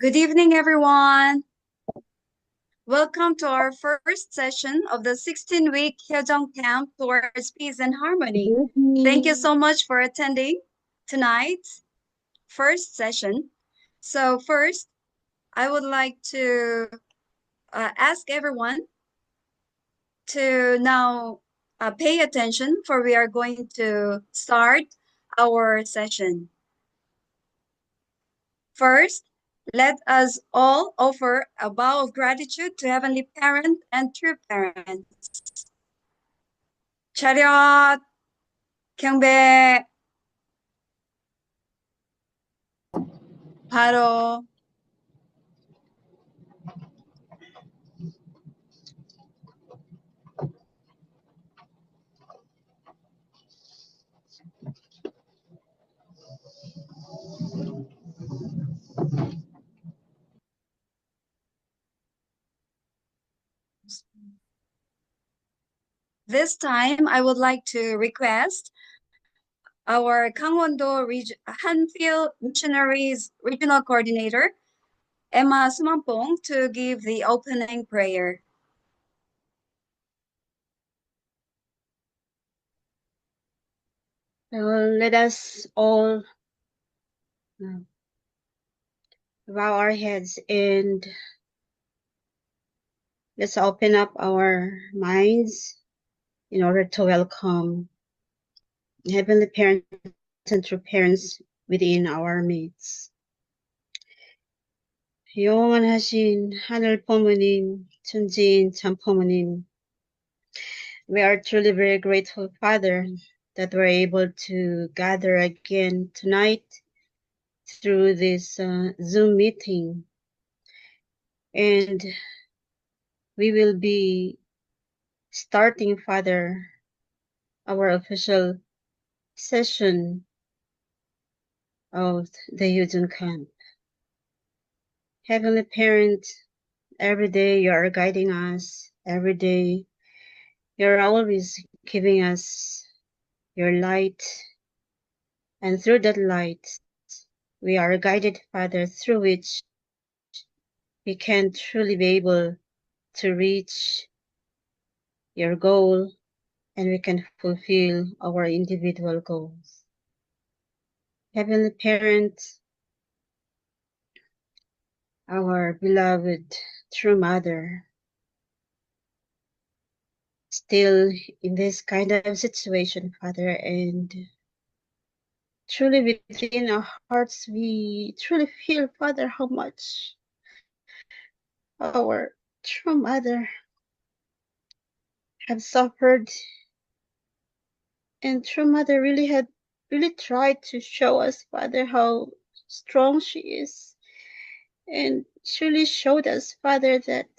Good evening, everyone. Welcome to our first session of the 16-week Hyojong Camp towards peace and harmony. Thank you so much for attending tonight's first session. So first, I would like to ask everyone to now pay attention, for we are going to start our session. First, let us all offer a bow of gratitude to Heavenly Parent and true parents. 차렷, 경배, 바로. This time, I would like to request our Gangwon-do Hanfield Missionaries Regional Coordinator, Emma Sumampong, to give the opening prayer. Let us all bow our heads and let's open up our minds in order to welcome Heavenly Parents and true parents within our midst. 영원하신 하늘 부모님, 천지인 참 부모님, we are truly very grateful, Father, that we're able to gather again tonight through this Zoom meeting. And we will be starting, Father, our official session of the Hyojong Camp. Heavenly Parent, every day you are guiding us. Every day you're always giving us your light. And through that light, we are guided, Father, through which we can truly be able to reach your goal and we can fulfill our individual goals. Heavenly Parent, our beloved true mother, still in this kind of situation, Father, and truly within our hearts, we truly feel, Father, how much our true mother have suffered, and true mother really tried to show us, Father, how strong she is, and truly showed us, Father, that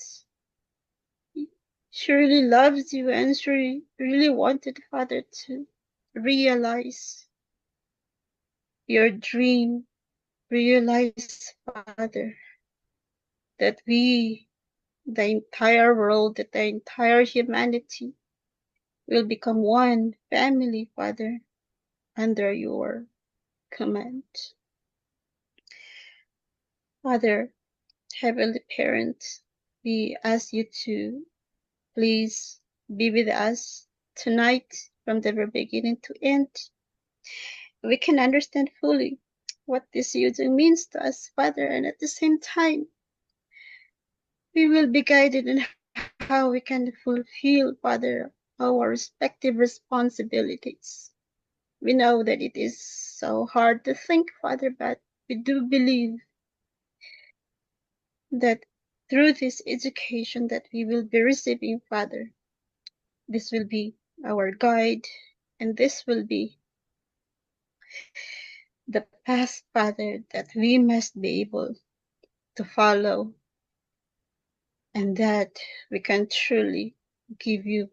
she really loves you and she really wanted, Father, to realize your dream, realize, Father, that we, the entire world, that the entire humanity will become one family, Father, under your command. Father, Heavenly Parent, we ask you to please be with us tonight from the very beginning to end. We can understand fully what this Hyojong means to us, Father, and at the same time, we will be guided in how we can fulfill, Father, our respective responsibilities. We know that it is so hard to think, Father, but we do believe that through this education that we will be receiving, Father, this will be our guide, and this will be the path, Father, that we must be able to follow, and that we can truly give you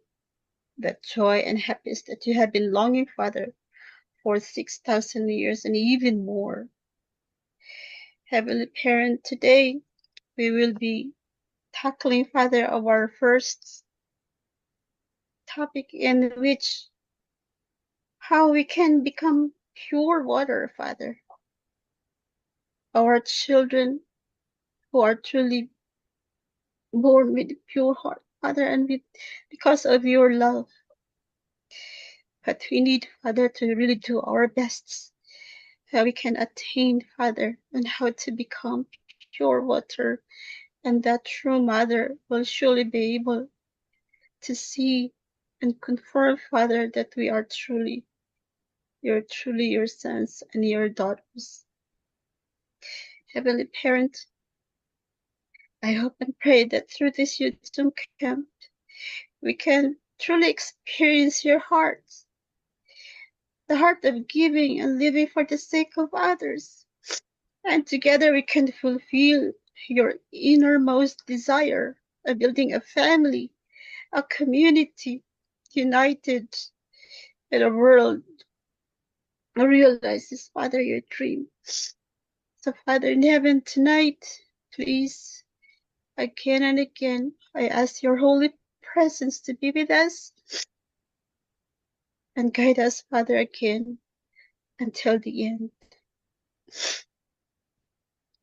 that joy and happiness that you have been longing, Father, for 6,000 years and even more. Heavenly Parent, today we will be tackling, Father, our first topic, in which how we can become pure water, Father. Our children who are truly born with pure heart, Father, and because of your love. But we need, Father, to really do our best how we can attain, Father, and how to become pure water. And that true mother will surely be able to see and confirm, Father, that we are truly your sons and your daughters. Heavenly Parent, I hope and pray that through this youth camp, we can truly experience your heart, the heart of giving and living for the sake of others. And together we can fulfill your innermost desire of building a family, a community united in a world that realizes, Father, your dream. So, Father in heaven, tonight, please, again and again, I ask your holy presence to be with us and guide us, Father, again until the end.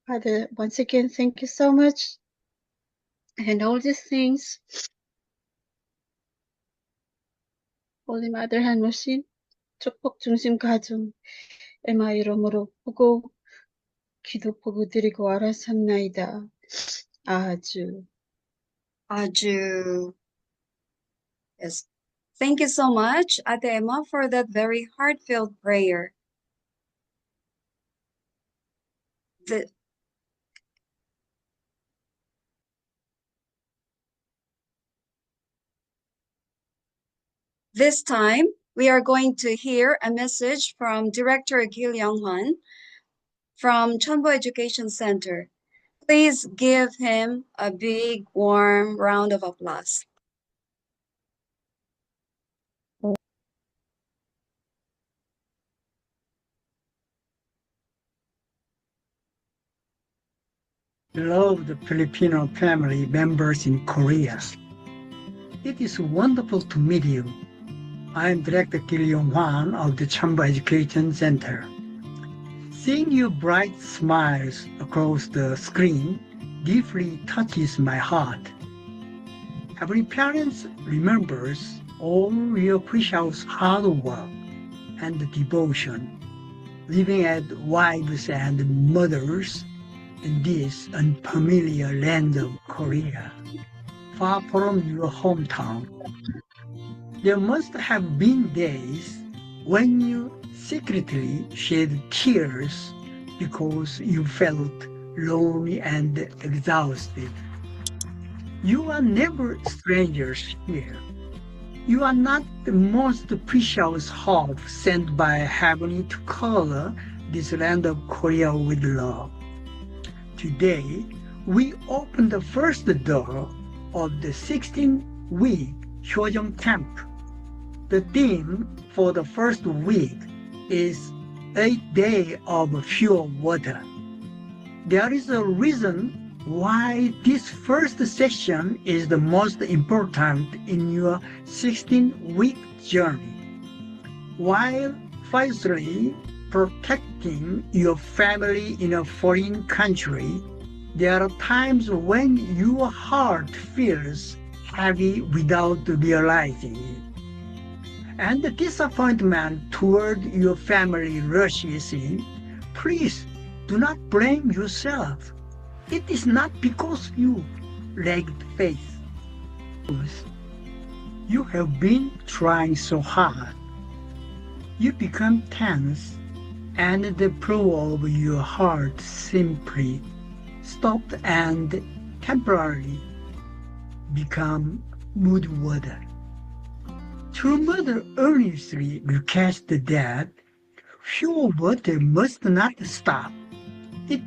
Father, once again, thank you so much. And all these things, Holy Mother 한무신 축복 중심 가정 에마 이름으로 보고 기도 보고 드리고 알아삼나이다. 아주. Aju. Yes. Thank you so much, Ate Emma, for that very heartfelt prayer. This time, we are going to hear a message from Director Gil Young-han from Chonbo Education Center. Please give him a big, warm round of applause. Beloved Filipino family members in Korea, it is wonderful to meet you. I am Director Gil Yong-hwan of the Chonbo Education Center. Seeing your bright smiles across the screen deeply touches my heart. Heavenly Parents remembers all your precious hard work and devotion, living as wives and mothers in this unfamiliar land of Korea, far from your hometown. There must have been days when you secretly shed tears because you felt lonely and exhausted. You are never strangers here. You are not the most precious hope sent by heaven to color this land of Korea with love. Today, we open the first door of the 16-week Hyejeong Camp. The theme for the first week is 8 days of pure water. There is a reason why this first session is the most important in your 16-week journey. While firstly protecting your family in a foreign country, there are times when your heart feels heavy without realizing it. And the disappointment toward your family rushes in. Please do not blame yourself. It is not because you lacked faith. You have been trying so hard. You become tense, and the flow of your heart simply stopped and temporarily become muddy water. True Mother earnestly requested that pure water must not stop. It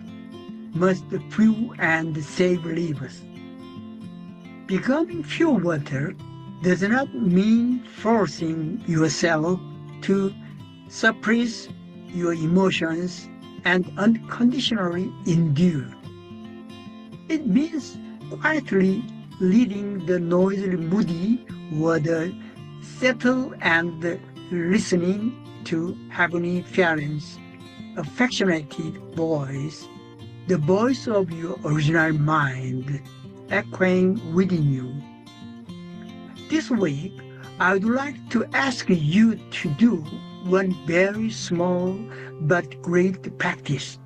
must fuel and save lives. Becoming pure water does not mean forcing yourself to suppress your emotions and unconditionally endure. It means quietly letting the noisy, moody water settle and listening to Heavenly Parents' affectionate voice the voice of your original mind echoing within you. This week, I would like to ask you to do one very small but great practice.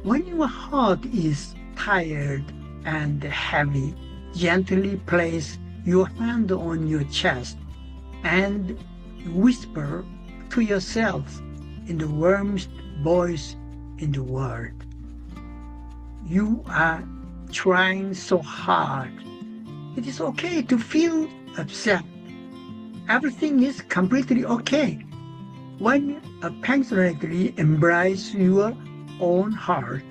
When your heart is tired and heavy, gently place your hand on your chest and whisper to yourself in the warmest voice in the world. You are trying so hard. It is okay to feel upset. Everything is completely okay. When you passionately embrace your own heart,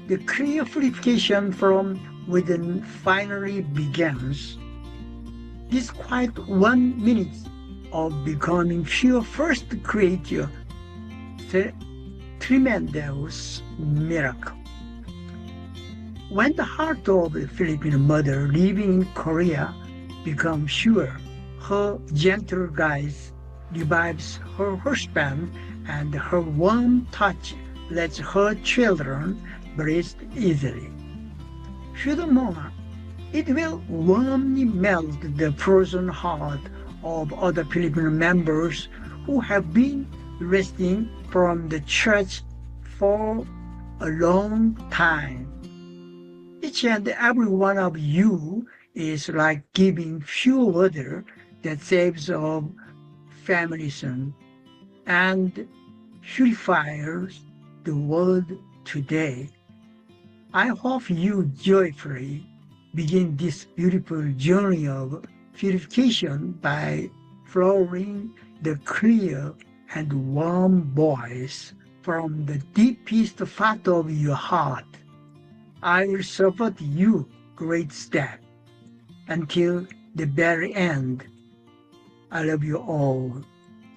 the clear purification from within finally begins. This quiet 1 minute of becoming pure first creates a tremendous miracle. When the heart of a Filipino mother living in Korea becomes pure, her gentle gaze revives her husband and her warm touch lets her children breathe easily. Furthermore, it will warmly melt the frozen heart of other Filipino members who have been resting from the church for a long time. Each and every one of you is like giving pure water that saves of feminism and purifies the world today. I hope you joyfully begin this beautiful journey of purification by following the clear and warm voice from the deepest part of your heart. I will support you great step until the very end. I love you all.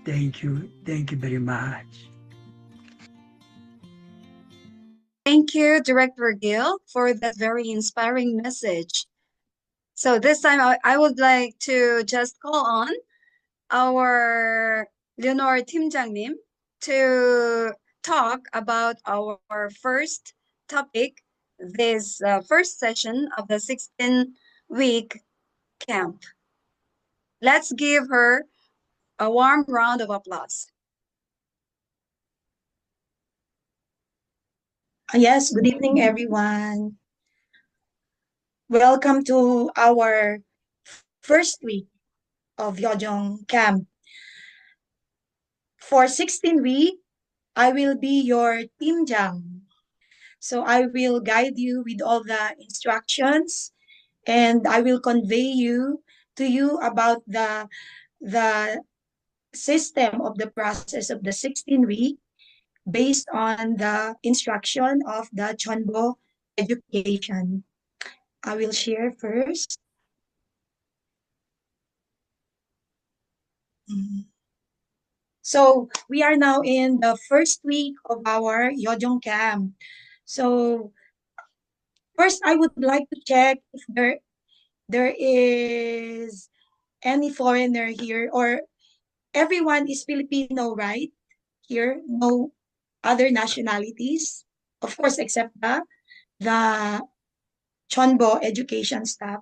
Thank you very much. Thank you, Director Gil, for that very inspiring message. So this time I would like to just call on our Leonor 팀장님 to talk about our first topic, this first session of the 16-week camp. Let's give her a warm round of applause. Yes, good evening, everyone. Welcome to our first week of Yojong Camp. For 16 weeks, I will be your 팀장. So I will guide you with all the instructions and I will convey to you about the system of the process of the 16 week based on the instruction of the Chonbo education. I will share first. So we are now in the first week of our Yojong Camp. So first, I would like to check if there is any foreigner here or everyone is Filipino, right? Here, no other nationalities, of course, except the Chonbo education staff.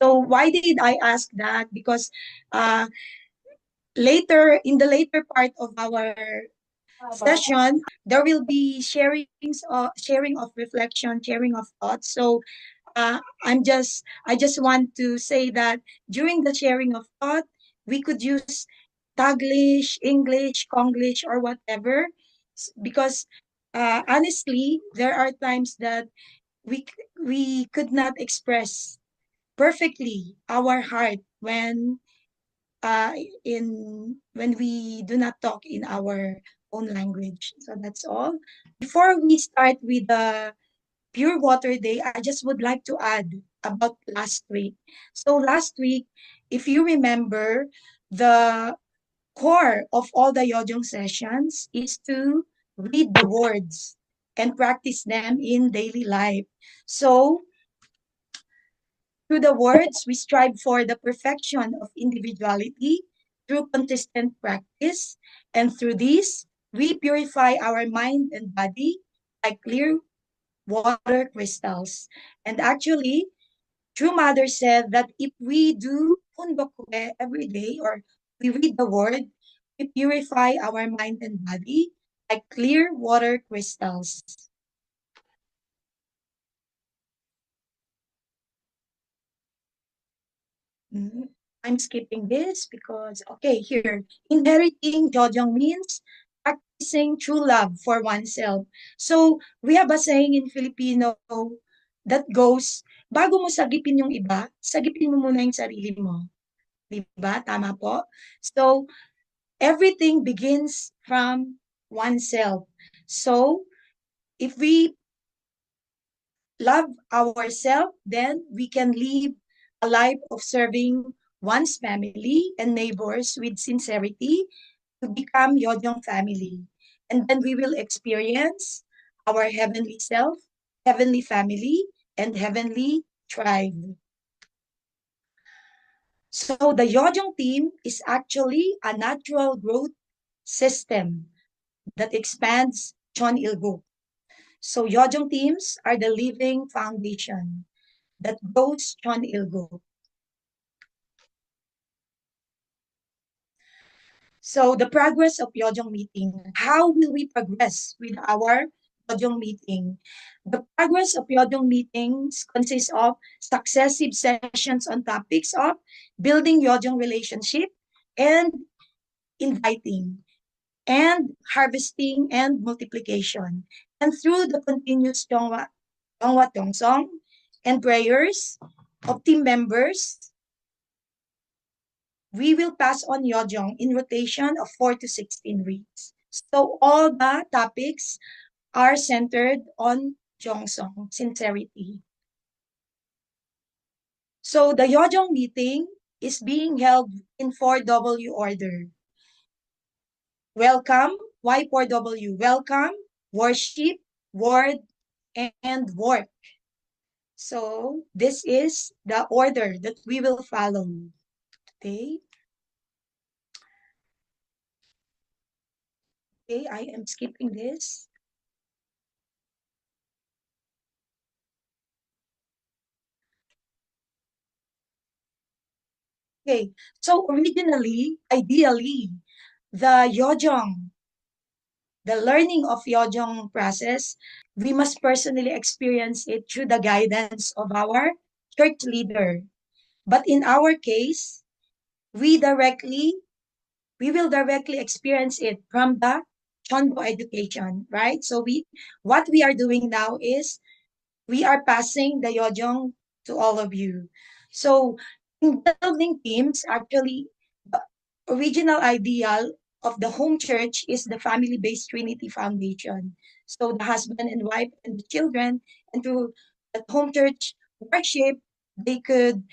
So why did I ask that? Because in the later part of our session, there will be sharing of reflection, sharing of thoughts. So I just want to say that during the sharing of thought, we could use Taglish, English, Konglish, or whatever, because honestly, there are times that we could not express perfectly our heart when when we do not talk in our own language. So that's all. Before we start with the Pure Water Day, I just would like to add about last week. So last week, if you remember, the core of all the Yojong sessions is to read the words and practice them in daily life. So through the words, we strive for the perfection of individuality through consistent practice And through this, we purify our mind and body like clear water crystals. And actually, True Mother said that if we do Pundokwe every day or we read the word, we purify our mind and body like clear water crystals. I'm skipping this because, okay, here. Inheriting Jojong means practicing true love for oneself. So, we have a saying in Filipino that goes, bago mo sagipin yung iba, sagipin mo muna yung sarili mo. Diba? Tama po? So, everything begins from oneself. So, if we love ourselves, then we can live a life of serving one's family and neighbors with sincerity to become Yojong family. And then we will experience our heavenly self, heavenly family, and heavenly tribe. So the Yojong team is actually a natural growth system that expands Chon Ilguk. So Yojong teams are the living foundation that grows Chon Ilguk. So the progress of Yojong meeting, how will we progress with our Yojong meeting? The progress of Yojong meetings consists of successive sessions on topics of building Yojong relationship and inviting and harvesting and multiplication. And through the continuous Tongwa Tongsong and prayers of team members, we will pass on Yojong in rotation of 4 to 16 weeks. So all the topics are centered on Jongsong, sincerity. So the Yojong meeting is being held in 4W order. Welcome, Y4W, welcome, worship, word, and work. So this is the order that we will follow today. Okay, I am skipping this. Okay, so originally, ideally, the Yojong, the learning of Yojong process, we must personally experience it through the guidance of our church leader. But in our case, we will directly experience it from the Chonbo education, right? So what we are doing now is we are passing the Yojong to all of you. So in building teams, actually, the original ideal of the home church is the family-based Trinity Foundation. So the husband and wife and the children, and through the home church worship, they could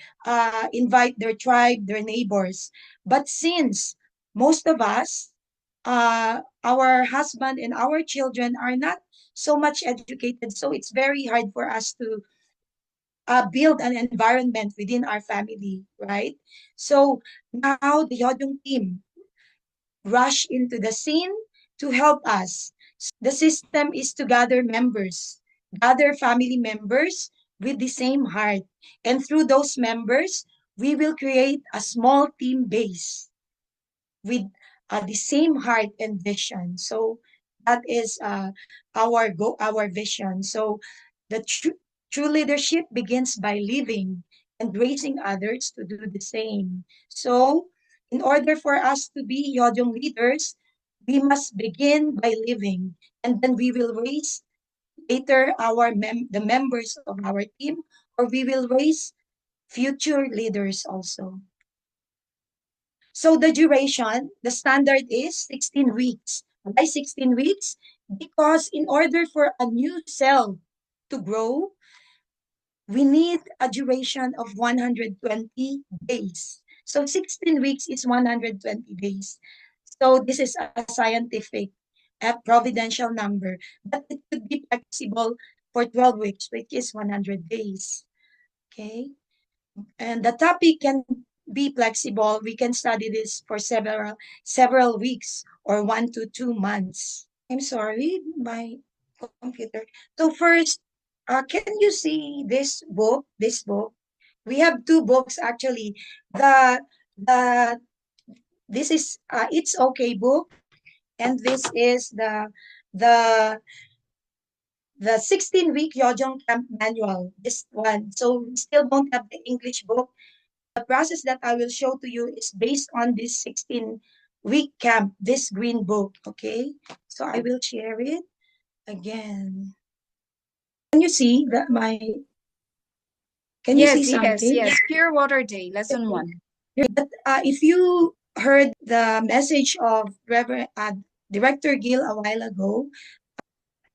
invite their tribe, their neighbors. But since most of us, our husband and our children are not so much educated, so it's very hard for us to build an environment within our family, right? So now the Yodong team rush into the scene to help us. The system is to gather members, gather family members with the same heart. And through those members, we will create a small team base with the same heart and vision. So that is our vision. So the true leadership begins by living and raising others to do the same. So in order for us to be Yodong leaders, we must begin by living, and then we will raise later the members of our team, or we will raise future leaders also. So the duration, the standard is 16 weeks. Why 16 weeks? Because in order for a new cell to grow, we need a duration of 120 days. So 16 weeks is 120 days. So this is a scientific, a providential number, but it could be flexible for 12 weeks, which is 100 days. Okay. And the topic can be flexible. We can study this for several weeks or 1 to 2 months. I'm sorry, my computer. So first, can you see this book? This book. We have two books actually. The this is It's Okay book, and this is the the 16-week Yojong Camp Manual. This one. So we still don't have the English book. The process that I will show to you is based on this 16-week camp, this green book. Okay. So I will share it again. Can you see that can you see something? Yes. Pure Water Day, Lesson 1. If you heard the message of Reverend Director Gil a while ago,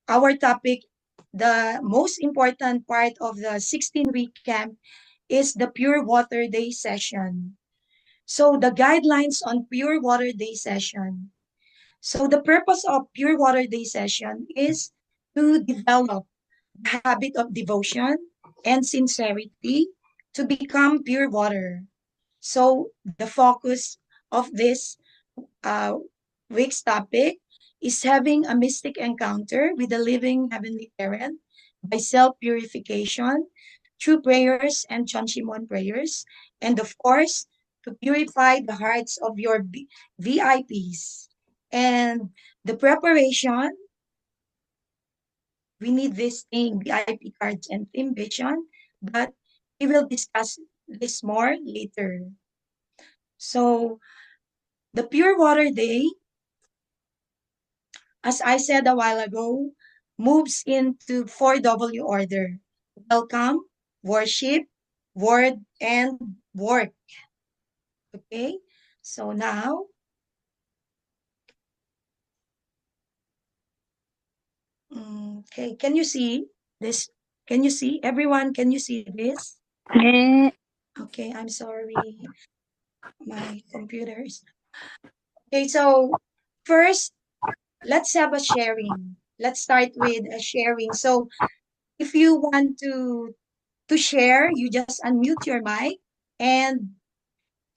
our topic, the most important part of the 16-week camp is the Pure Water Day session. So the guidelines on Pure Water Day session. So the purpose of Pure Water Day session is to develop the habit of devotion and sincerity to become pure water. So the focus of this week's topic is having a mystic encounter with the living heavenly parent by self-purification through prayers and Chonshimon prayers, and of course, to purify the hearts of your VIPs. And the preparation, we need this thing, VIP cards and team vision, but we will discuss this more later. So the Pure Water Day, as I said a while ago, moves into 4W order: welcome, worship, word, and work. Okay, so now, okay, can you see this? Can you see, everyone, can you see this? Okay, I'm sorry, my computer is... Okay, so first, let's have a sharing. Let's start with a sharing. So if you want to share, you just unmute your mic and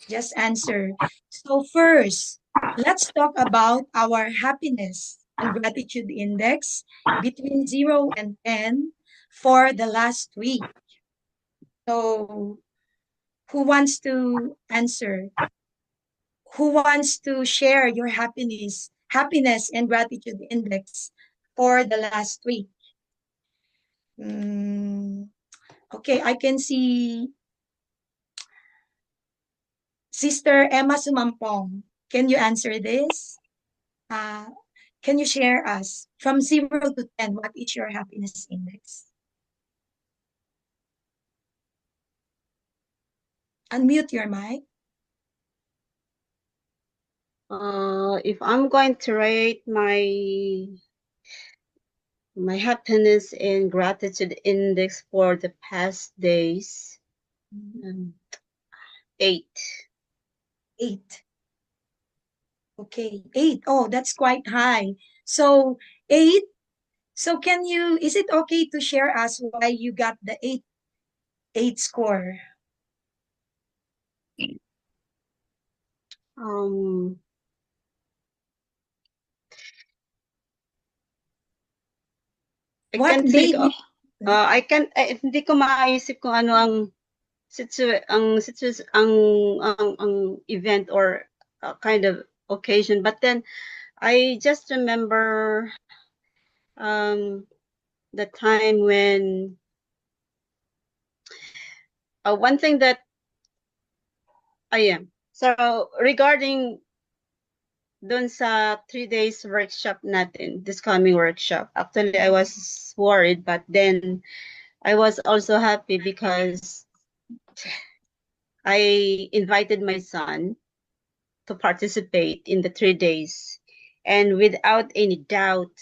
just answer. So first, let's talk about our happiness and gratitude index between 0 and 10 for the last week. So who wants to answer? Who wants to share your happiness and gratitude index for the last week? Okay, I can see Sister Emma Sumampong. Can you answer this? Can you share us from 0 to 10, what is your happiness index? Unmute your mic. If I'm going to rate my happiness and gratitude index for the past days, 8. 8. Okay, 8. Oh, that's quite high. So 8. So is it okay to share us why you got the 8 score? I What can't made think of, hindi ko maisip kung ano ang event or kind of occasion, but then I just remember the time when one thing that I am. So regarding dun sa 3 days workshop natin, this coming workshop, actually I was worried, but then I was also happy because I invited my son to participate in the 3 days, and without any doubt,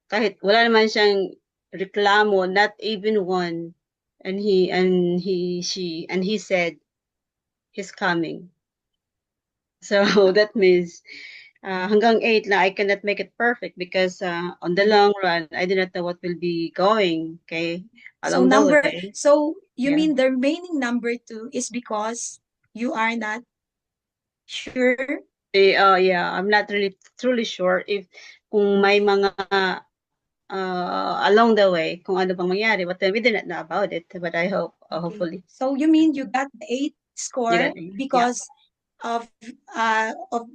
kahit wala naman siyang reklamo, not even one, and he said he's coming. So that means hanggang 8 na I cannot make it perfect because on the long run I do not know what will be going, okay, along the way. So you Yeah. mean the remaining number 2 is because You are not sure? Yeah, I'm not really truly sure if kung may mga along the way kung ano bang mangyari, but we did not know about it. But I hope, Okay. hopefully, So you mean you got the 8 score got it. because of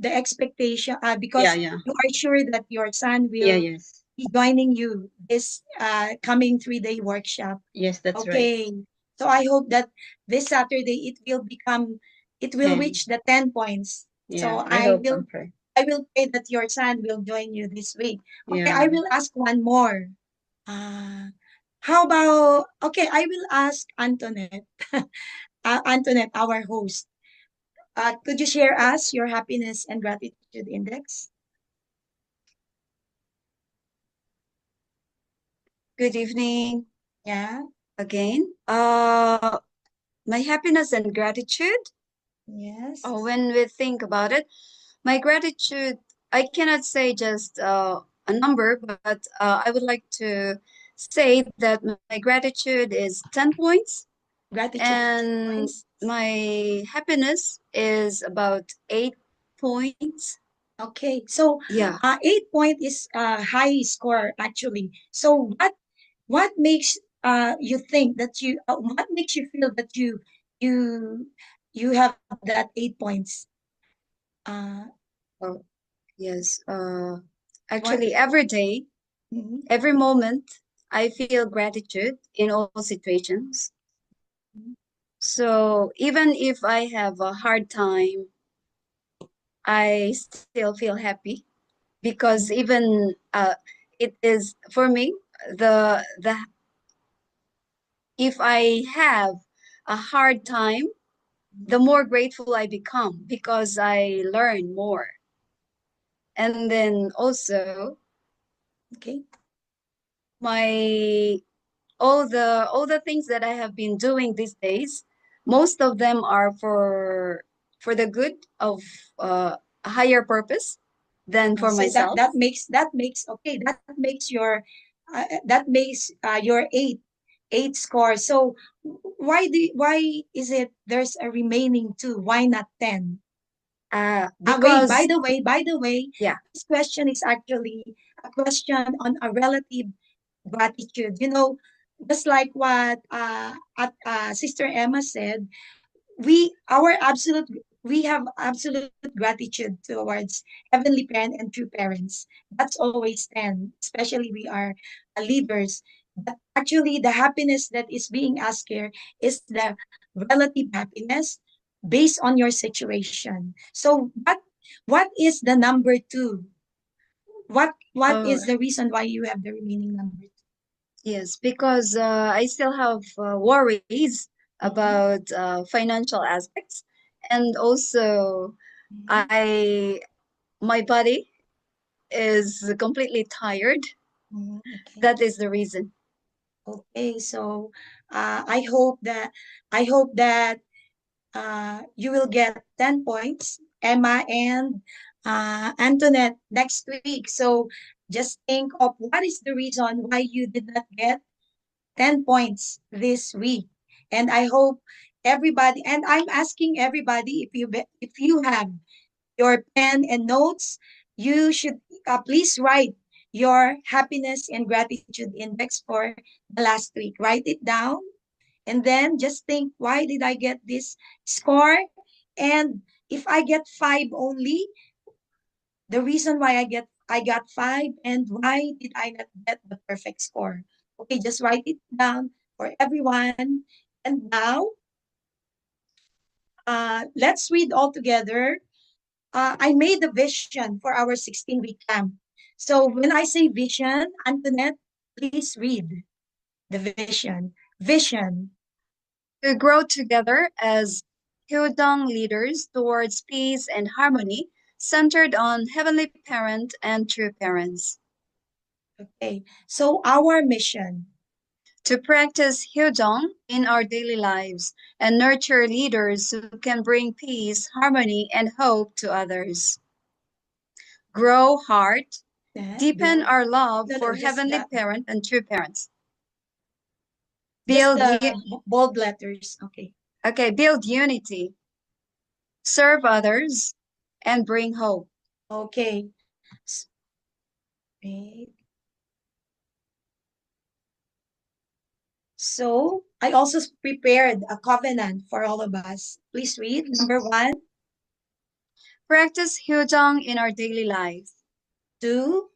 the expectation, because Yeah. you are sure that your son Yeah, will yes. be joining you this coming 3-day workshop. Yes, that's right. Okay. So I hope that this Saturday it will 10. reach the 10 points. So Yeah, I hope and pray. I will pray that your son will join you this week. Okay, Yeah. I will ask one more. How about, okay, I will ask Antoinette. Antoinette, our host. Could you share us your happiness and gratitude index? Good evening Yeah. again. My happiness and gratitude. Yes. When we think about it, my gratitude, I cannot say just a number, but I would like to say that my gratitude is 10 points, Gratitude and points. my happiness is about 8 points. Okay. So Yeah. 8 point is a high score actually. So what makes you think that what makes you feel that you you have that 8 points? Uh, Oh, yes. what? Actually, every day, Mhm. every moment, I feel gratitude in all situations. So even if I have a hard time, I still feel happy because even it is for me the if I have a hard time, the more grateful I become because I learn more. And then also Okay. my all the things that I have been doing these days, most of them are for the good of a higher purpose than for So myself. that makes your eight score. So why is it there's a remaining two? Why not 10? Wait, Because by the way, yeah, this question is actually a question on a relative gratitude. You know, just like what Sister Emma said, we have absolute gratitude towards heavenly parent and true parents. That's always 10, especially we are leaders. But actually the happiness that is being asked here is the relative happiness based on your situation. So what is the number two? What uh, is the reason why you have the remaining number two? yes, because I still have worries about financial aspects, and also I my body is completely tired. Okay. That is the reason. Okay, so I hope that you will get 10 points, Emma and Antoinette, next week. So just think of what is the reason why you did not get 10 points this week. And I hope everybody, and I'm asking everybody, if you have your pen and notes, you should please write your happiness and gratitude index for the last week. Write it down and then just think, why did I get this score? And if I get 5 only, the reason why I got 5 and why did I not get the perfect score? Okay, just write it down for everyone. And now, let's read all together. I made a vision for our 16-week camp. So when I say vision, Antoinette, please read the vision. Vision. To grow together as Hyodong leaders towards peace and harmony, centered on Heavenly Parent and true parents. Okay, so our mission. To practice Hyodong in our daily lives and nurture leaders who can bring peace, harmony, and hope to others. Grow heart, deepen our love for Heavenly Parent and true parents. Just Build the bold letters. Okay. build unity. serve others, and bring hope. Okay. Wait. So I also prepared a covenant for all of us. Please read. Number 1, Practice Hyojong in our daily life. 2,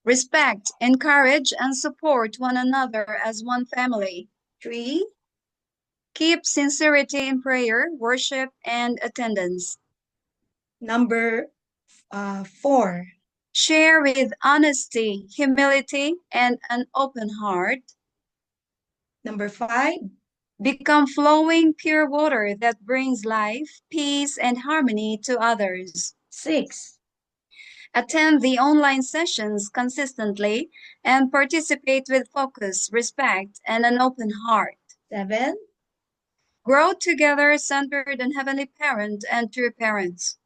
Respect, encourage, and support one another as one family. 3, Keep sincerity in prayer, worship, and attendance. number 4, Share with honesty, humility, and an open heart. number 5, Become flowing, pure water that brings life, peace, and harmony to others. 6, Attend the online sessions consistently and participate with focus, respect, and an open heart. 7. Grow together centered on Heavenly Parent and true parents.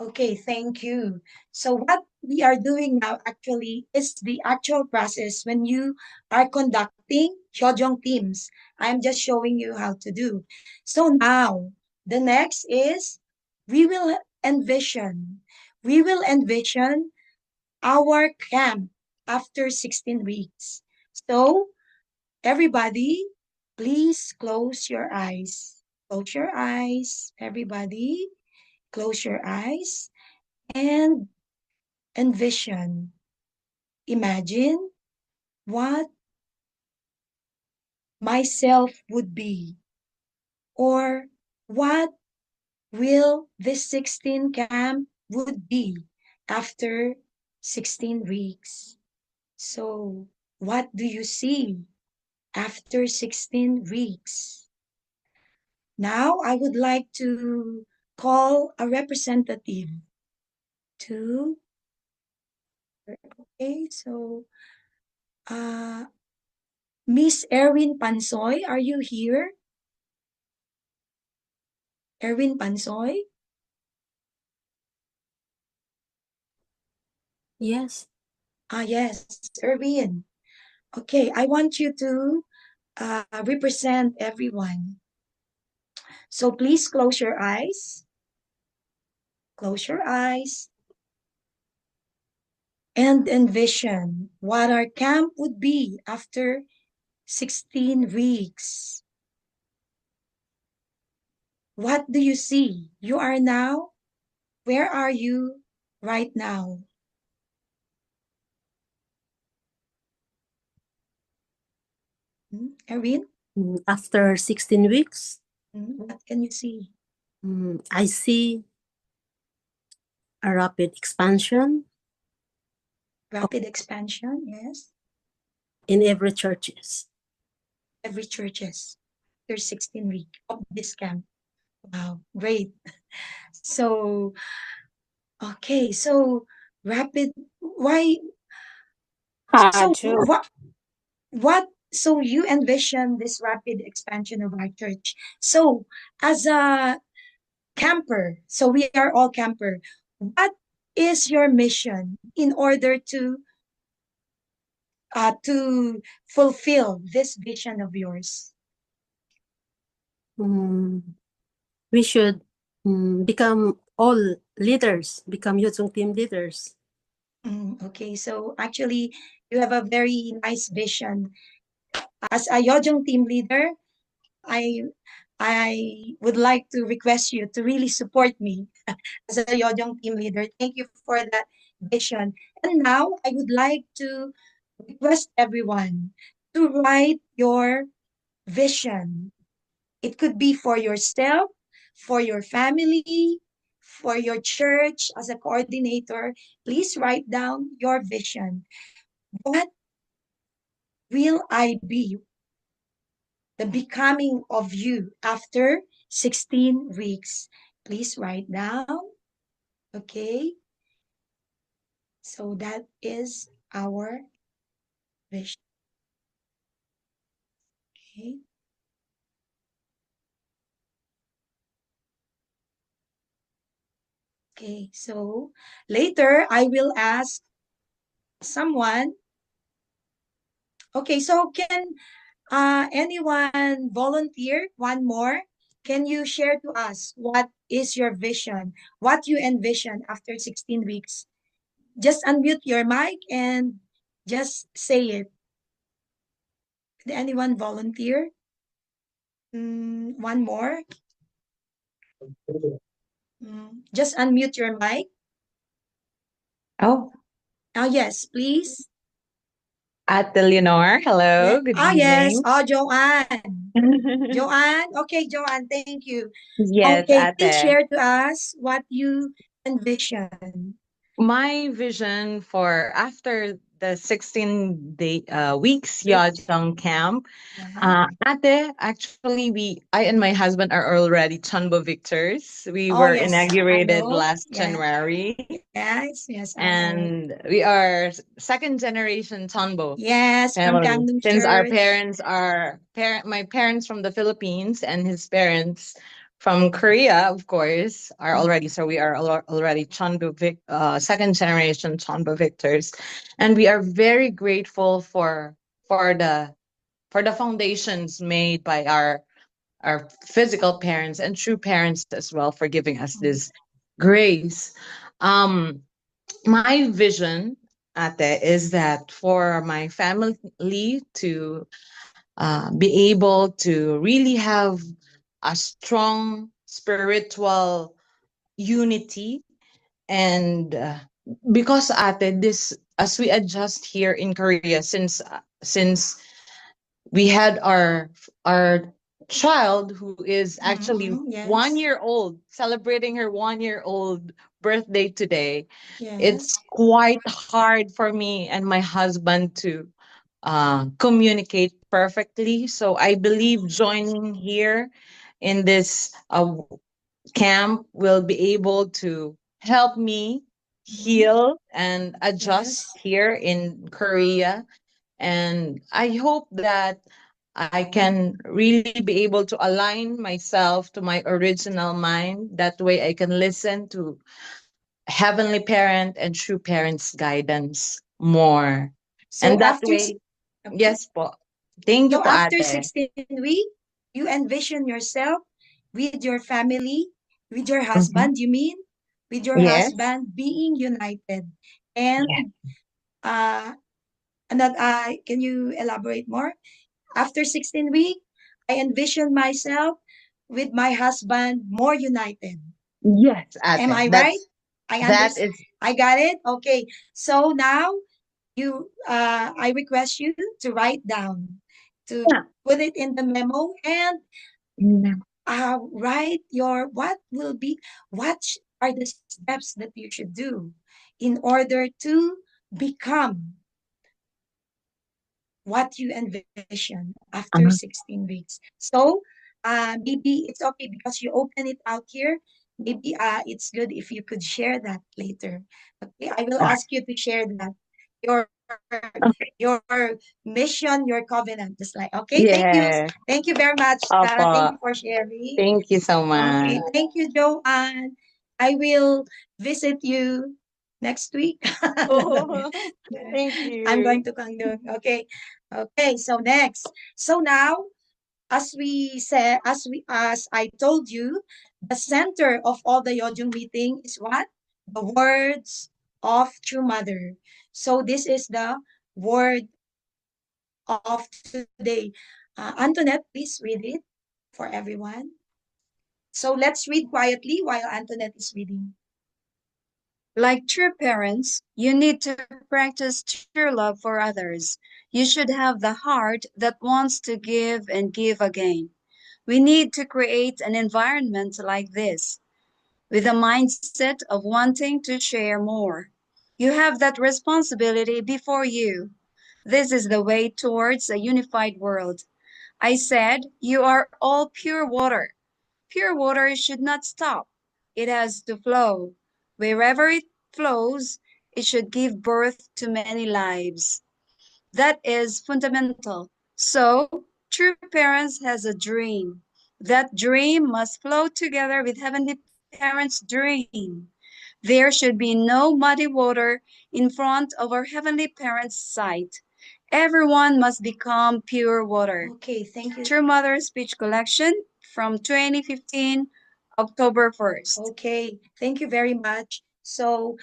Okay, thank you. So what we are doing now actually is the actual process when you are conducting Hyojong teams. I'm just showing you how to do. So now, the next is we will envision. We will envision our camp after 16 weeks. So everybody, please close your eyes. Close your eyes, everybody. Close your eyes and envision. Imagine what myself would be, or what will this 16 camp would be after 16 weeks. So, what do you see after 16 weeks? Now, I would like to call a representative to, okay, so, Miss Erwin Pansoy, are you here? Erwin Pansoy? Yes. Yes, Erwin. Okay, I want you to represent everyone. So please close your eyes. Close your eyes. And envision what our camp would be after 16 weeks. What do you see? You are now? Where are you right now? Erwin, After 16 weeks, what can you see? I see a rapid expansion Rapid expansion, yes. in every churches. Every churches. There's 16 weeks of this camp. Wow, great. So, okay, so rapid, why, so True. so you envision this rapid expansion of our church. So, as a camper, so we are all camper, what is your mission in order to fulfill this vision of yours? We should become all leaders, become Yutsung team leaders. Okay, so actually, you have a very nice vision. As a Yojong team leader, I I would like to request you to really support me as a Yojong team leader. Thank you for that vision. And now I would like to request everyone to write your vision. It could be for yourself, for your family, for your church as a coordinator. Please write down your vision. What will I be? The becoming of you after 16 weeks. Please write down. Okay. So that is our vision. Okay. Okay. So later I will ask someone. Okay. So can anyone volunteer? One more. Can you share to us what is your vision? What you envision after 16 weeks? Just unmute your mic and just say it. Did anyone volunteer? One more. Just unmute your mic. Oh, Yes, please. Ate Leonor, hello, good Yes. evening. Joanne. Joanne. Okay, Joanne, thank you. Yes, Okay, please Ate. share to us what you envision. My vision for after the 16 weeks Yajong camp, Yeah. Ate, actually I and my husband are already Chunbo victors. We Oh, were yes, I inaugurated know. last Yeah. January, Yes, I know. and we are second generation Chunbo Yes, from family. Gangneung Since our Church. parents are my parents from the Philippines and his parents from Korea, of course, are already, so we are already second generation Chonbu victors, and we are very grateful for the foundations made by our physical parents and true parents as well for giving us this grace. Um, my vision, Ate, is that for my family to be able to really have a strong spiritual unity, and because Ate, this, as we adjust here in Korea, since we had our child who is actually Yes. 1 year old, celebrating her 1 year old birthday today. Yes. It's quite hard for me and my husband to communicate perfectly. So I believe joining here in this camp will be able to help me heal and adjust Yes. here in Korea. And I hope that I can really be able to align myself to my original mind. That way I can listen to Heavenly Parent and True Parents guidance more. So And that after way, okay. yes po. Thank you So po, after ate. 16 weeks, you envision yourself with your family, with your Mhm. husband, you mean? With your Yes. husband being united. And Yeah. and that can you elaborate more? After 16 weeks, I envision myself with my husband more united. Yes, Am ate. I right? I That understand. is I got it. Okay. So now I request you to write down, to yeah. put it in the memo, and Mm. write your what are the steps that you should do in order to become what you envision after Uh-huh. 16 weeks. So maybe it's okay because you open it out here. Maybe it's good if you could share that later. Okay, I will ask you to share that. Your Okay. your mission, your covenant. Just like okay, thank you. Yeah. Thank you very much. Thank Opo. you for sharing. Thank you so Okay, much. thank you, Joanne. I will visit you next week. Oh, thank I'm you. going to Kangdong. Okay. Okay, so next. So now, as I told you, the center of all the Yojung meeting is what? The words of True Mother. So this is the word of today. Antoinette, please read it for everyone. So let's read quietly while Antoinette is reading. Like true parents, you need to practice true love for others. You should have the heart that wants to give and give again. We need to create an environment like this, with a mindset of wanting to share more. You have that responsibility before you. This is the way towards a unified world. I said, you are all pure water. Pure water should not stop. It has to flow. Wherever it flows, it should give birth to many lives. That is fundamental. So, true parents has a dream. That dream must flow together with Heavenly Parents' dream. There should be no muddy water in front of our Heavenly Parents' sight. Everyone must become pure water. Okay, thank you. True Mother Speech Collection from 2015, October 1st. Okay, thank you very much. So,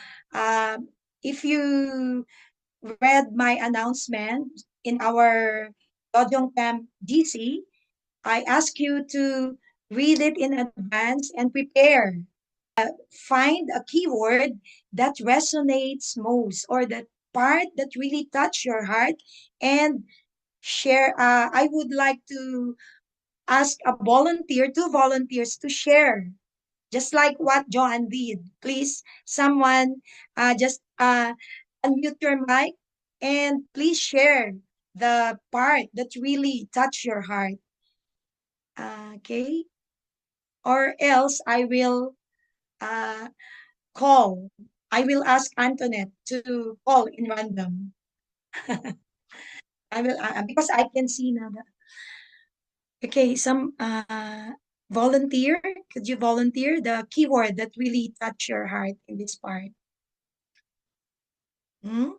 if you read my announcement in our Lodong Camp GC, I ask you to read it in advance and prepare. Find a keyword that resonates most or that part that really touch your heart and share. I would like to ask a volunteer, two volunteers to share, just like what Joanne did. Please, someone, just unmute your mic and please share the part that really touch your heart. Okay, or else I will uh, call. I will ask Antoinette to call in random. I will because I can see now. Okay, some volunteer. Could you volunteer the keyword that really touch your heart in this part? Hmm?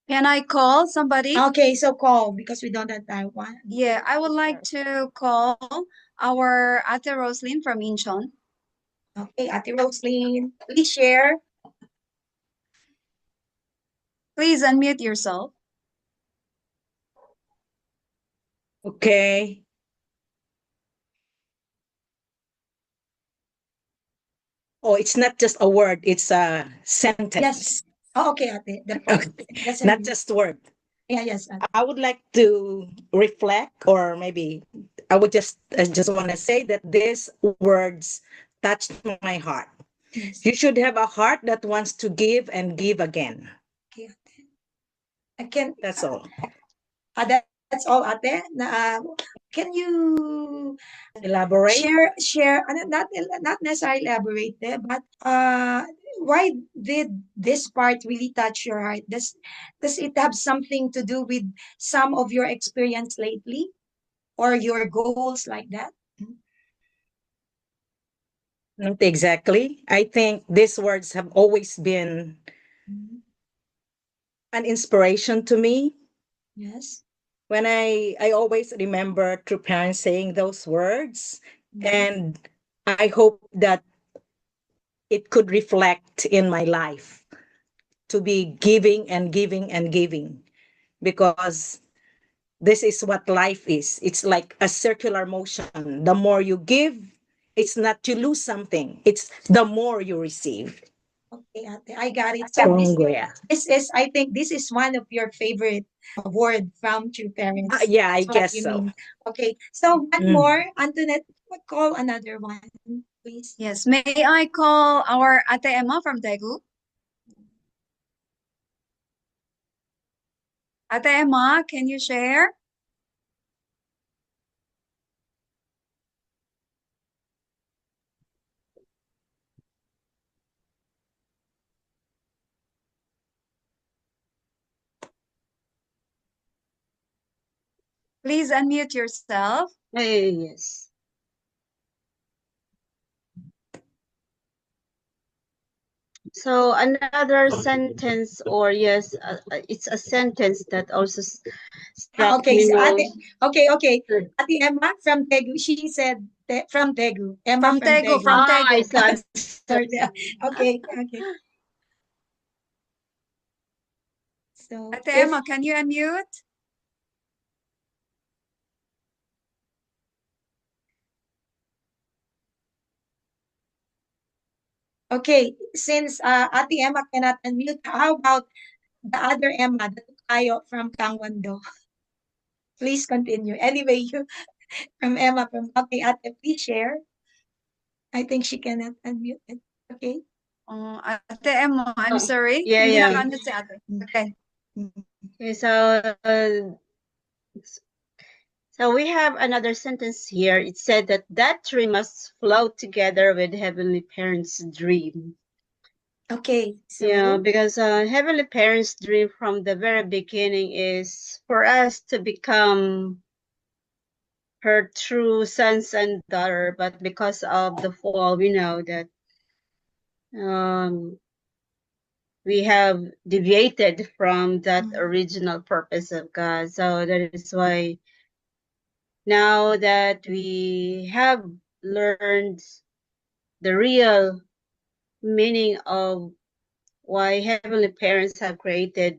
Can I call somebody? Okay, so call because we don't have time. One. Yeah, I would like to call our Ate Roslyn from Incheon. Okay, Ate Roslyn, please share. Please unmute yourself. Okay. Oh, it's not just a word, it's a sentence. Yes. Oh, okay, Ate. That's Not just word. yeah, yes. Ate. I would like to reflect, or maybe I would just want to say that these words touched my heart. Yes. You should have a heart that wants to give and give again. Okay, Ate. I can. That's all. That's all, Ate. Can you Elaborate. share not necessarily elaborate there, but why did this part really touch your heart? Does it have something to do with some of your experience lately or your goals like that? Not exactly. I think these words have always been an inspiration to me. Yes. When I always remember true parents saying those words, and I hope that it could reflect in my life to be giving and giving and giving, because this is what life is. It's like a circular motion. The more you give, it's not to lose something, it's the more you receive. Okay, Ate, I got it. So Yeah. this is, I think this is one of your favorite word from True Parents. Yeah, I That's what guess you so. mean. Okay, so one Mm. more, Antoinette, call another one, please. Yes, may I call our Ate Emma from Daegu? Ate Emma, can you share? Please unmute yourself. Yes. So another sentence, or yes, it's a sentence that also struck Okay, me so most. okay. Ate Emma from Daegu, she said from Daegu. Emma From Daegu, Daegu. from I Daegu. saw. Sorry. Okay. So Ate Emma, can you unmute? okay, since Ate Emma cannot unmute, how about the other Emma, the Tukayo from Kangwando? Please continue. Anyway, you from Emma from okay, Ate, please share. I think she cannot unmute it. Okay. Ate Emma, I'm sorry. Yeah, Hindi yeah. naka-unmute si ate. Okay. Okay, so we have another sentence here. It said that tree must flow together with Heavenly Parents' dream. Okay. So Yeah, because Heavenly Parents' dream from the very beginning is for us to become her true sons and daughter, but because of the fall, we know that we have deviated from that original purpose of God. So that is why Now that we have learned the real meaning of why Heavenly Parents have created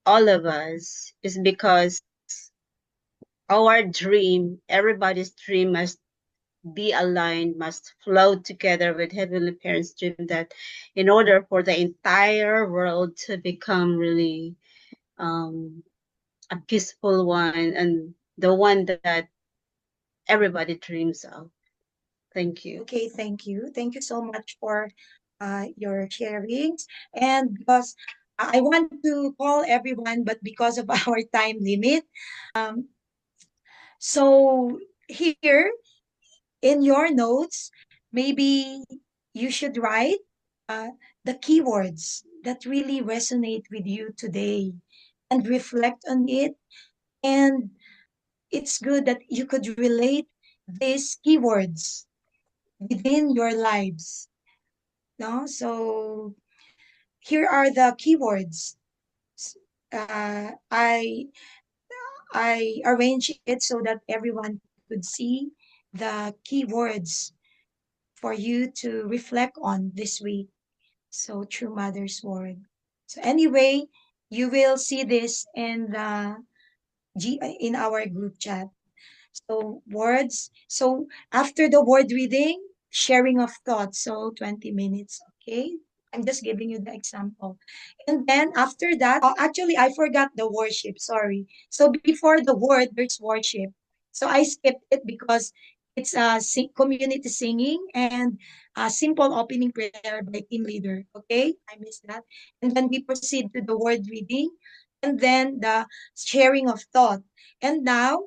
all of us, is because our dream, everybody's dream must be aligned, must flow together with Heavenly Parents' dream, that in order for the entire world to become really a peaceful one and the one that everybody dreams of. Thank you. Okay, thank you. Thank you so much for your sharings. And because I want to call everyone, but because of our time limit, so here in your notes, maybe you should write uh, the keywords that really resonate with you today and reflect on it. And it's good that you could relate these keywords within your lives. No? So here are the keywords. I arranged it so that everyone could see the keywords for you to reflect on this week. So True Mother's Word. So anyway, you will see this in the in our group chat. So words. So after the word reading, sharing of thoughts. So 20 minutes. Okay. I'm just giving you the example. And then after that, actually, I forgot the worship. Sorry. So before the word, there's worship. So I skipped it because it's a community singing and a simple opening prayer by team leader. Okay. I missed that. And then we proceed to the word reading and then the sharing of thought. And now,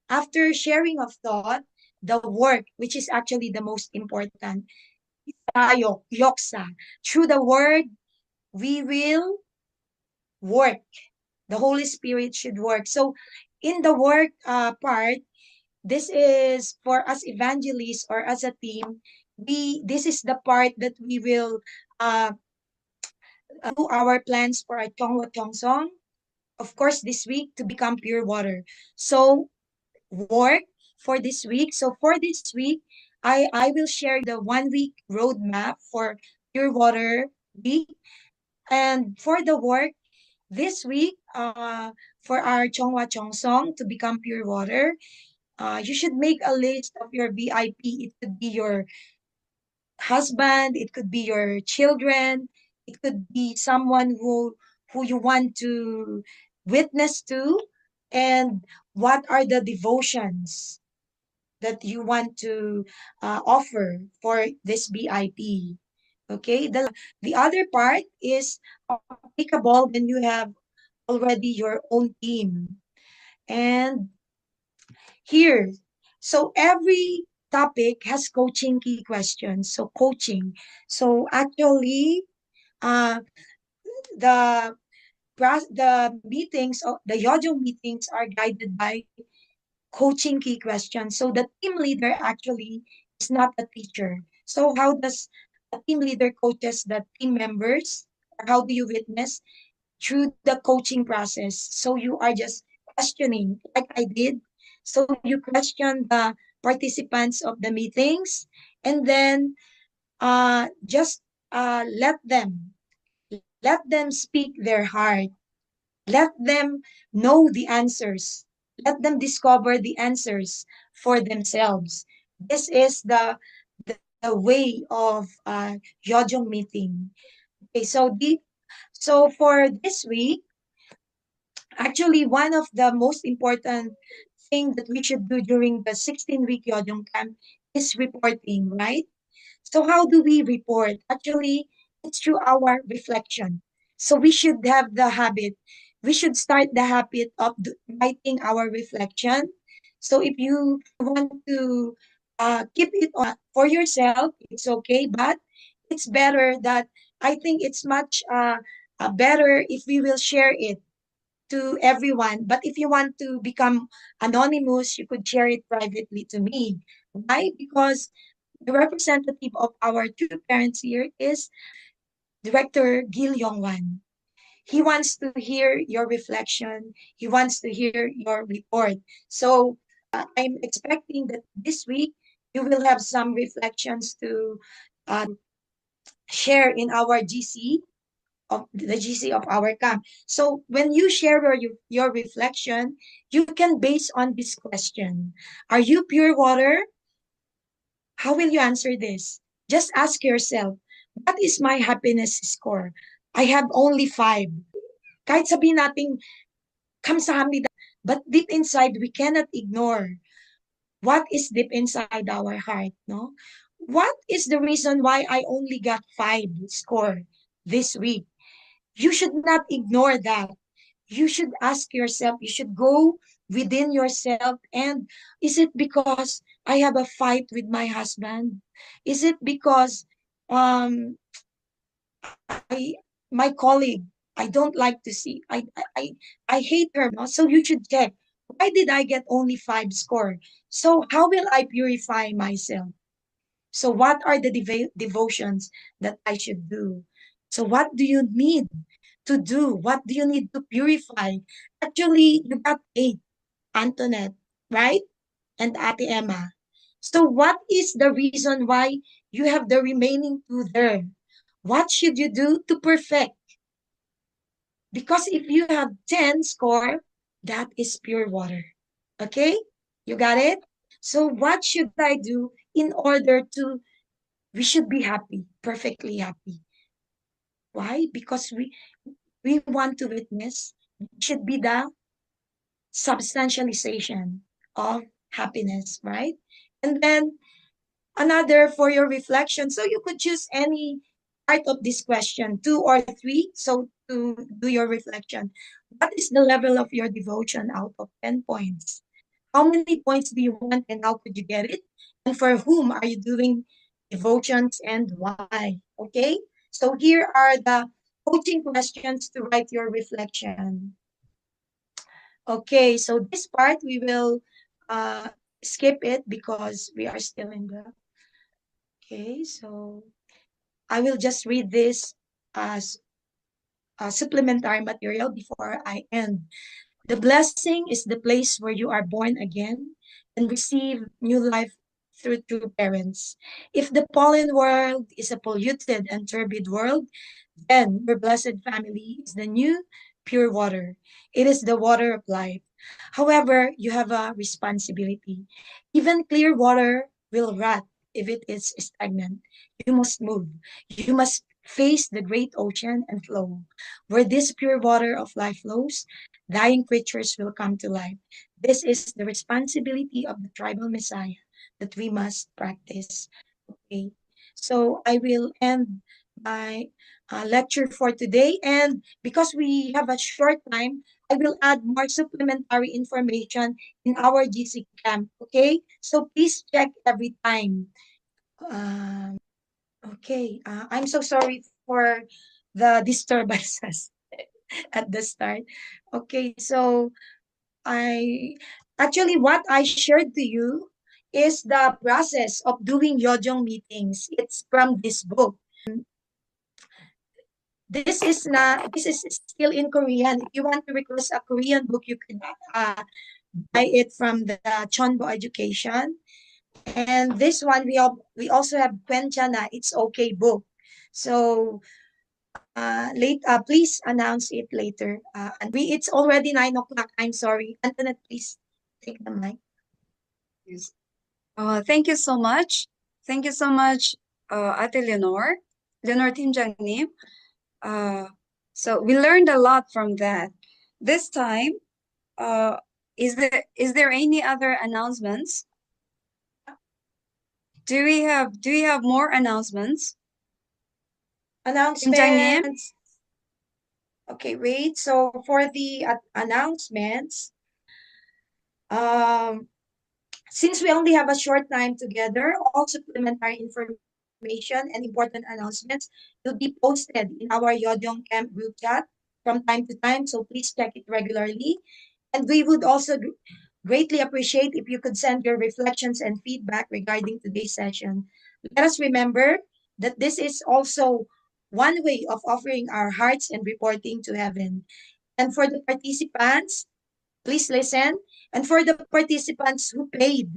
after sharing of thought, the work, which is actually the most important, tayo, yoksa. Through the word, we will work. The Holy Spirit should work. So, in the work part, this is for us evangelists or as a team. This is the part that we will uh, do our plans for a Chongwa Chongsong. Of course, this week to become pure water. So work for this week. So for this week, I will share you the 1 week roadmap for Pure Water Week. And for the work this week, for our Chongwa Chongsong to become pure water, you should make a list of your VIP. It could be your husband, it could be your children, it could be someone who you want to witness to, and what are the devotions that you want to offer for this BIP. Okay, the other part is applicable when you have already your own team. And here, so every topic has coaching key questions. So coaching. So actually, uh, the the meetings, the Yojo meetings are guided by coaching key questions. So the team leader actually is not a teacher. So how does a team leader coaches the team members? Or how do you witness? Through the coaching process. So you are just questioning, like I did. So you question the participants of the meetings, and then just let them speak their heart. Let them know the answers. Let them discover the answers for themselves. This is the way of Yojong meeting. Okay, so for this week, actually, one of the most important thing that we should do during the 16-week Yodong camp is reporting, right? So how do we report? Actually, it's through our reflection. So we should have the habit. We should start the habit of writing our reflection. So if you want to keep it for yourself, it's okay. But it's better that I think it's much better if we will share it to everyone. But if you want to become anonymous, you could share it privately to me. Why? Because the representative of our two parents here is Director Gil Yongwan. He wants to hear your reflection. He wants to hear your report. So I'm expecting that this week you will have some reflections to share in our GC of the GC of our camp. So when you share your reflection, you can base on this question. Are you pure water? How will you answer this? Just ask yourself, what is my happiness score? I have only 5. Kahit sabihin natin, kamsahamnida, but deep inside, we cannot ignore what is deep inside our heart, no? What is the reason why I only got 5 score this week? You should not ignore that. You should ask yourself, you should go within yourself, and is it because I have a fight with my husband? Is it because um my colleague, I don't like to see, I hate her, no? So you should check, why did I get only 5 score? So how will I purify myself? So what are the devotions that I should do? So what do you need to do? What do you need to purify? Actually, you got 8, Antoinette, right? And Ate Emma. So what is the reason why you have the remaining 2 there? What should you do to perfect? Because if you have 10 score, that is pure water. Okay? You got it? So what should I do in order to, we should be happy, perfectly happy. Why? Because we want to witness, it should be the substantialization of happiness, right? And then another for your reflection. So you could choose any part of this question, 2 or 3. So to do your reflection, what is the level of your devotion out of 10 points? How many points do you want and how could you get it? And for whom are you doing devotions and why? Okay? So here are the coaching questions to write your reflection. Okay, so this part we will skip it because we are still in the. Okay, so I will just read this as supplementary material before I end. The blessing is the place where you are born again and receive new life through true parents. If the fallen world is a polluted and turbid world, then your blessed family is the new pure water. It is the water of life. However, you have a responsibility. Even clear water will rot if it is stagnant. You must move. You must face the great ocean and flow. Where this pure water of life flows, dying creatures will come to life. This is the responsibility of the tribal Messiah that we must practice. Okay, so I will end my lecture for today. And because we have a short time, I will add more supplementary information in our GC camp. Okay, so please check every time. Okay, I'm so sorry for the disturbances at the start. Okay, so I actually what I shared to you is the process of doing Yojong meetings. It's from this book. This is still in Korean. If you want to request a Korean book, you can buy it from the Chonbo Education. And this one we also have Kwenchana, It's Okay book. So please announce it later. And it's already 9 o'clock. I'm sorry. Antoinette, please take the mic. Yes. Thank you so much. Thank you so much, Ate Leonor Timjangnim. So we learned a lot from that. This time, is there any other announcements? Do we have more announcements? Announcements. Okay, wait. So for the announcements, since we only have a short time together, all supplementary information and important announcements will be posted in our Yodyong Camp group chat from time to time. So please check it regularly. And we would also greatly appreciate if you could send your reflections and feedback regarding today's session. Let us remember that this is also one way of offering our hearts and reporting to heaven. And for the participants, Please listen. And for the participants who paid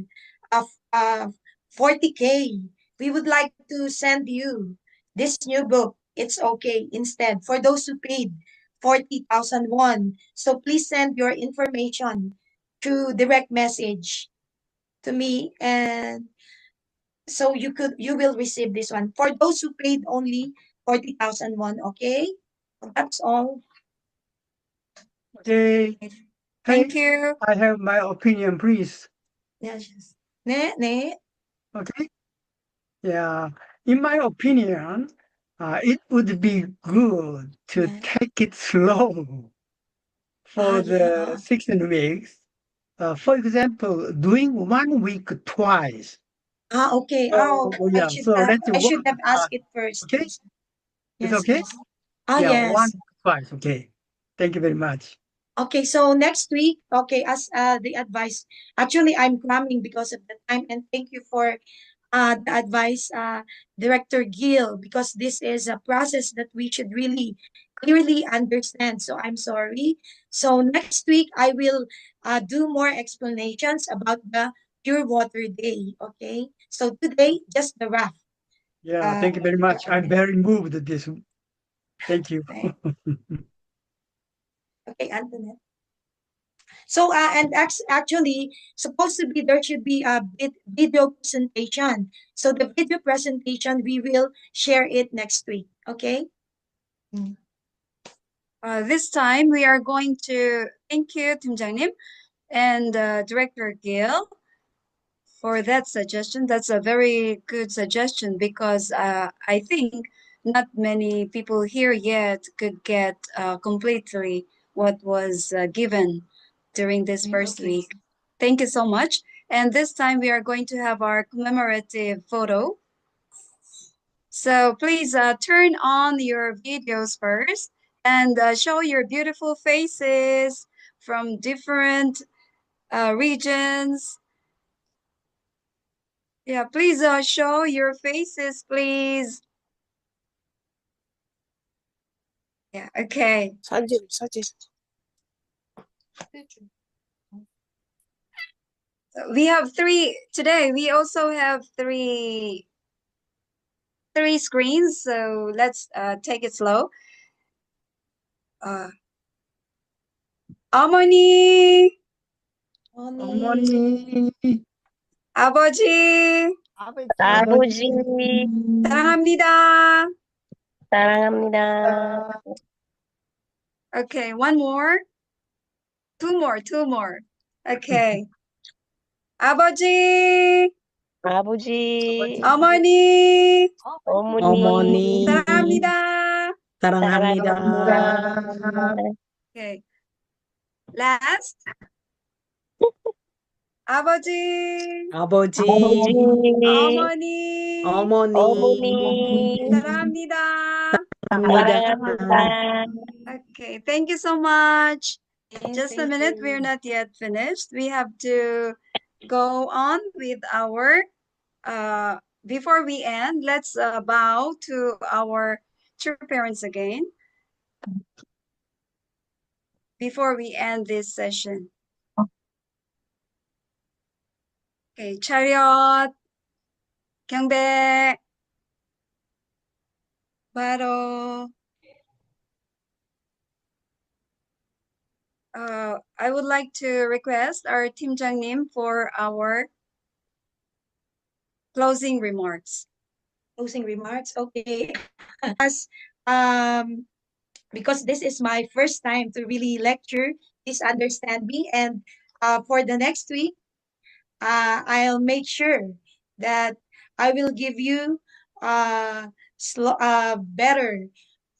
of 40K, we would like to send you this new book. It's okay. Instead, for those who paid 40,000 won, so please send your information through direct message to me, and so you will receive this one. For those who paid only 40,000 won, okay? That's all. Okay. Thank Hey, you. I have my opinion, please. Yes. Ne. Okay. Yeah. In my opinion, it would be good to Yeah. take it slow for the Yeah. 16 weeks. For example, doing 1 week twice. Okay. So, yeah, so let's I should work. have asked it first. Okay, it's Yes, okay? yes. Yeah, Yes. 1 week twice. Okay. Thank you very much. Okay, so next week, okay, as the advice, actually I'm cramming because of the time, and thank you for the advice, Director Gill, because this is a process that we should really clearly understand. So I'm sorry. So next week I will do more explanations about the Pure Water Day. Okay, so today just the raft. Yeah, thank you very much. I'm very moved at this. Thank you. Okay, Antoinette. So, and actually, supposed to be there should be a video presentation. So the video presentation, we will share it next week. Okay? This time we are going to thank you, 팀장님, and Director Gill for that suggestion. That's a very good suggestion because I think not many people here yet could get completely what was given during this first Okay. week. Thank you so much. And this time we are going to have our commemorative photo. So please turn on your videos first and show your beautiful faces from different regions. Yeah, please show your faces, please. Yeah, okay. 사진. We have three today. We also have three screens, so let's take it slow. 어머니, 어머니, 아버지, 아버지, 사랑합니다. 사랑합니다. Okay, one more. Two more. Okay. 아버지, 아버지, 어머니, 어머니, 사랑합니다. 사랑합니다. Okay. Last. 아버지, 아버지, 어머니, 어머니, 사랑합니다. 사랑합니다. Okay, thank you so much. Just a minute, we're not yet finished. We have to go on with our, before we end, let's bow to our true parents again. Before we end this session. Okay, 차렷, 경배, 바로. I would like to request our 팀장님 for our closing remarks. Closing remarks. Okay. As because this is my first time to really lecture, please understand me. And for the next week, I'll make sure that I will give you better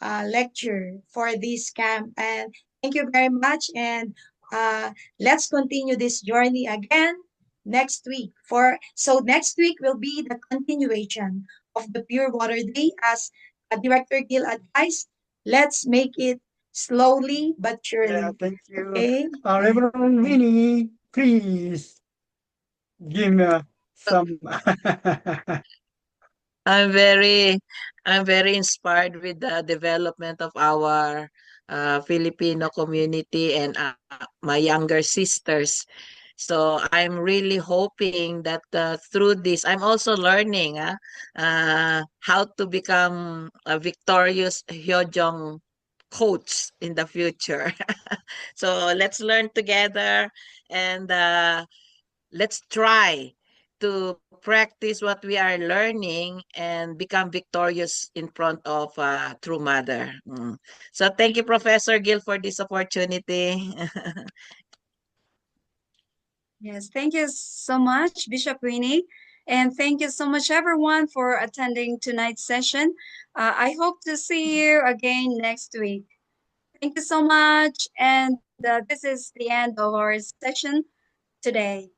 lecture for this camp. And thank you very much. And let's continue this journey again next week. So next week will be the continuation of the Pure Water Day, as Director Gill advised. Let's make it slowly but surely. yeah, thank you. Okay. Reverend Winnie, please give me some. I'm very I'm very inspired with the development of our Filipino community and my younger sisters. So I'm really hoping that through this, I'm also learning how to become a victorious Hyojong coach in the future. So let's learn together and let's try to practice what we are learning and become victorious in front of True Mother. So thank you, Professor Gil, for this opportunity. Yes, thank you so much, Bishop Winnie. And thank you so much, everyone, for attending tonight's session. I hope to see you again next week. Thank you so much. And this is the end of our session today.